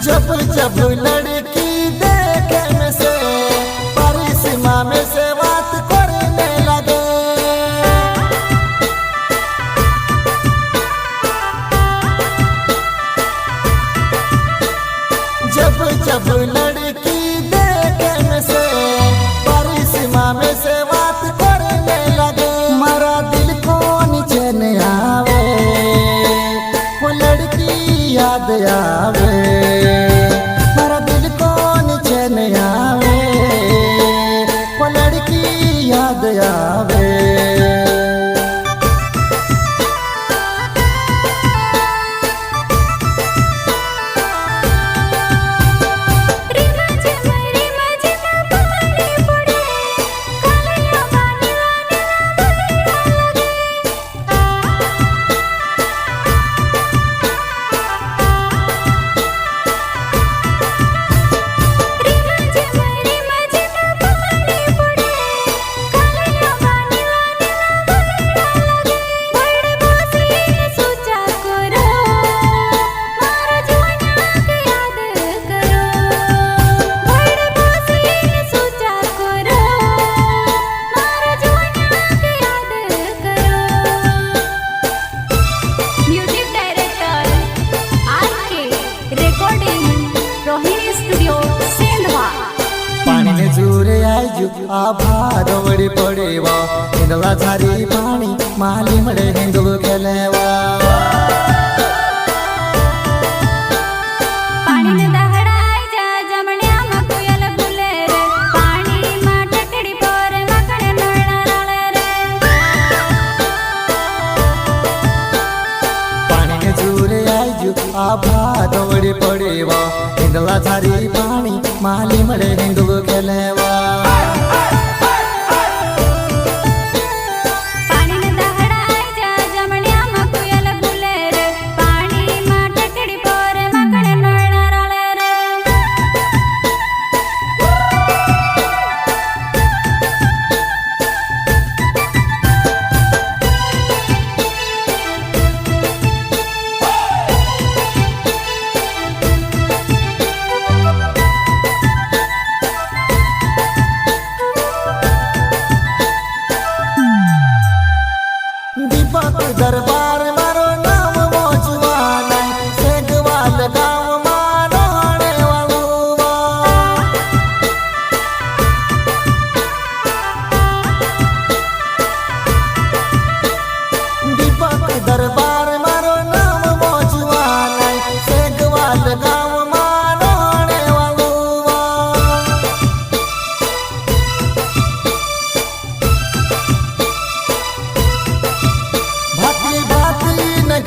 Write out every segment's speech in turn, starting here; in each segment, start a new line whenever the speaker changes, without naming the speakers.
जब जब लड़की देखे में से परिसीमा में से बात करने लगे। जब जब लड़की देखे में से परिसीमा में से बात करने लगे। मारा दिल को नीचे न आवे, वो लड़की याद आवे। मारा दिल को नीचे न आवे, वो लड़की याद आवे। आभा दौड़ी पड़ेवा हिंदला झारी पानी माली मड़े हिंदू खेलेवा।
पानी ने दहड़ाई जा जमण्या में कोयल बोले रे। पानी में टटड़ी पर मकड़े नळना रळे रे।
पानी ने जूरे आई जू आभा दौड़ी पड़ेवा हिंदला झारी पानी माली मड़े हिंदू खेलेवा। दरबार मारो नाम मोजवाना सेगवाल गाँव मानो आने वालुआ। दीपक दरबार मारो नाम मोजवाना सेगवाल गाँव मानो आने वालुआ।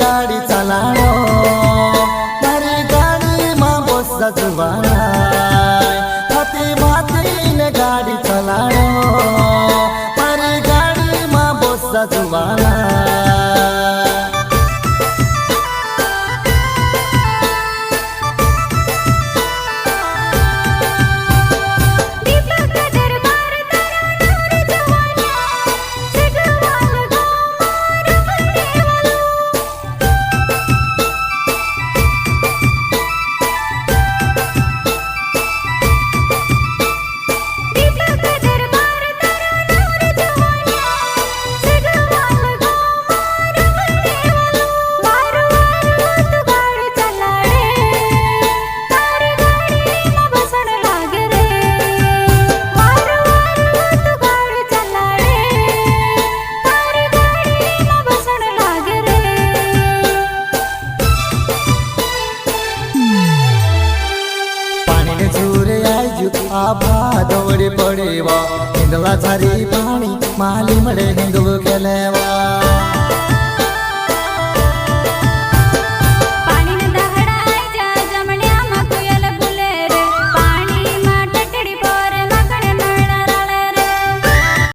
गाड़ी चलानो मारी गाड़ी माँ बोसा जुबाना। भाती भाती ने गाड़ी चलानो मारी गाड़ी माँ बोसा जुबाना। आभा दौड़ी पड़ेवा हिंदला झारी पानी माली मड़े हिंदू खेलेवा।